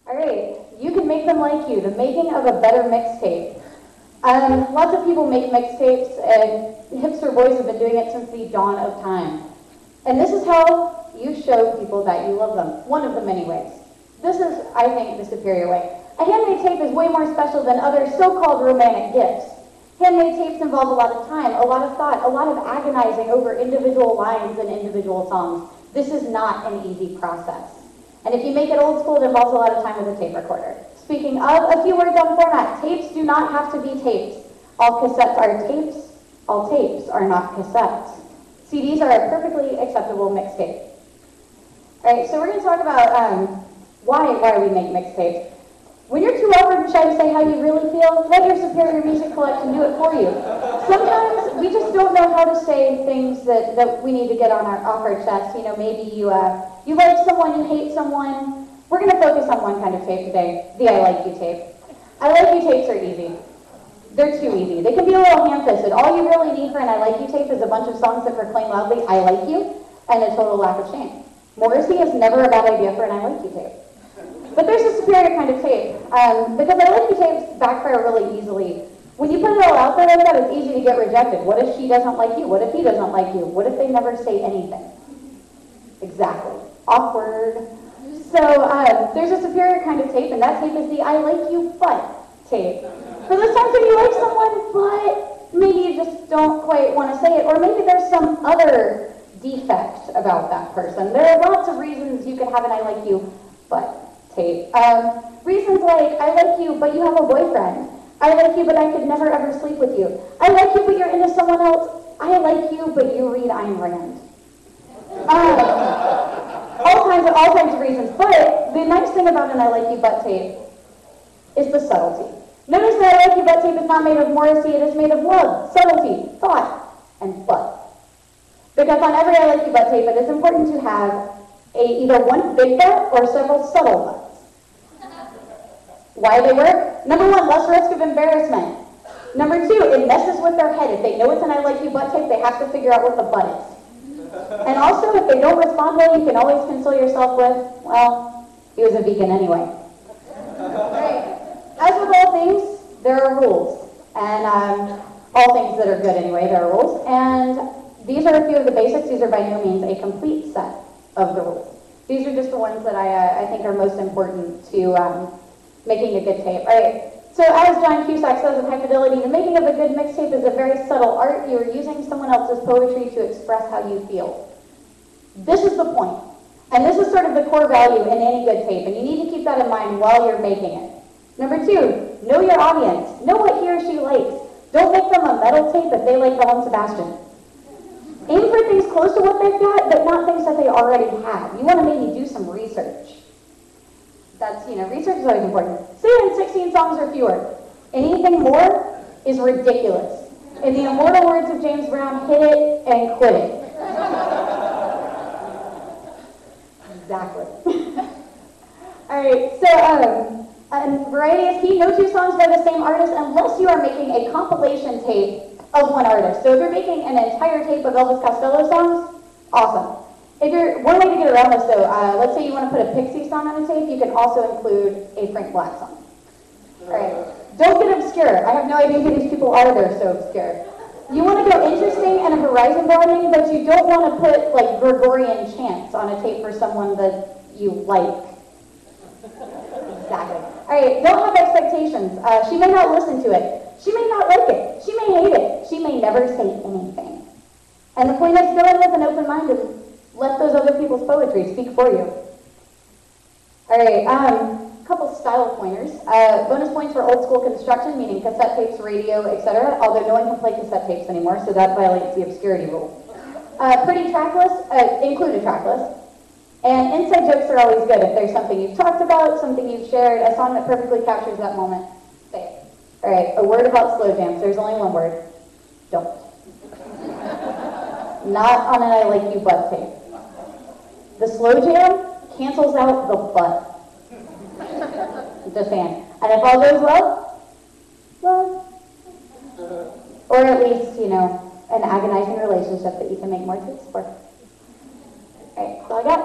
All right, you can make them like you, the making of a better mixtape. Lots of people make mixtapes, and hipster boys have been doing it since the dawn of time. And this is how you show people that you love them, one of the many ways. This is, I think, the superior way. A handmade tape is way more special than other so-called romantic gifts. Handmade tapes involve a lot of time, a lot of thought, a lot of agonizing over individual lines and individual songs. This is not an easy process. And if you make it old school, it involves a lot of time with a tape recorder. Speaking of, a few words on format. Tapes do not have to be tapes. All cassettes are tapes. All tapes are not cassettes. CDs are a perfectly acceptable mixtape. All right, so we're going to talk about why we make mixtapes. When you're too awkward and shy to say how you really feel, let your superior music collection do it for you. Sometimes we just don't know how to say things that we need to get on off our chest. You know, maybe you like someone, you hate someone. We're going to focus on one kind of tape today, the I like you tape. I like you tapes are easy. They're too easy. They can be a little ham-fisted. All you really need for an I like you tape is a bunch of songs that proclaim loudly, I like you, and a total lack of shame. Morrissey is never a bad idea for an I like you tape. But there's a superior kind of tape, because I like you tapes backfire really easily. When you put it all out there like that, it's easy to get rejected. What if she doesn't like you? What if he doesn't like you? What if they never say anything? Exactly. Awkward. So there's a superior kind of tape, and that tape is the I like you but tape. For those times when you like someone, but maybe you just don't quite want to say it, or maybe there's some other defect about that person. There are lots of reasons you could have an I like you but tape. Reasons like, I like you, but you have a boyfriend. I like you, but I could never ever sleep with you. I like you, but you're into someone else. I like you, but you read Ayn Rand. All kinds of reasons. But the nice thing about an I like you but tape is the subtlety. Notice that I like you but tape is not made of Morrissey, it is made of love, subtlety, thought, and but. Because on every I like you but tape, it is important to have either one big but or several subtle buts. Why they work? Number one, less risk of embarrassment. Number two, it messes with their head. If they know it's an I like you but tape, they have to figure out what the but is. And also, if they don't respond well, you can always console yourself with, well, he was a vegan anyway. Right. As with all things, there are rules. And all things that are good anyway, there are rules. And these are a few of the basics. These are by no means a complete set of the rules. These are just the ones that I think are most important to making a good tape. All right. So as John Cusack says in High Fidelity, the making of a good mixtape is a very subtle art. You are using someone else's poetry to express how you feel. This is the point. And this is sort of the core value in any good tape. And you need to keep that in mind while you're making it. Number two, know your audience. Know what he or she likes. Don't make them a metal tape if they like Belle and Sebastian. Aim for things close to what they've got, but not things that they already have. You want to maybe do some research. That's, research is always important. Say it in 16 songs or fewer. Anything more is ridiculous. In the immortal words of James Brown, hit it and quit it. Exactly. All right, so variety is key. No two songs by the same artist unless you are making a compilation tape of one artist. So if you're making an entire tape of Elvis Costello songs, awesome. One way to get around this though, let's say you want to put a Pixie song on a tape, you can also include a Frank Black song. All right. Don't get obscure. I have no idea who these people are, they're so obscure. You want to go interesting and a horizon broadening, but you don't want to put like Gregorian chants on a tape for someone that you like. Exactly. All right, don't have expectations. She may not listen to it. She may not like it. She may hate it. She may never say anything. And the point is to go in with an open mind and let those other people's poetry speak for you. All right, a couple style pointers. Bonus points for old school construction, meaning cassette tapes, radio, etc. Although no one can play cassette tapes anymore, so that violates the obscurity rule. Pretty track list, include a track list. And inside jokes are always good. If there's something you've talked about, something you've shared, a song that perfectly captures that moment, say it. All right, a word about slow jams. There's only one word. Don't. Not on an I like you but tape. The slow jam cancels out the but. Just saying. And if all goes well, or at least, an agonizing relationship that you can make more tapes for. All right, that's all I got.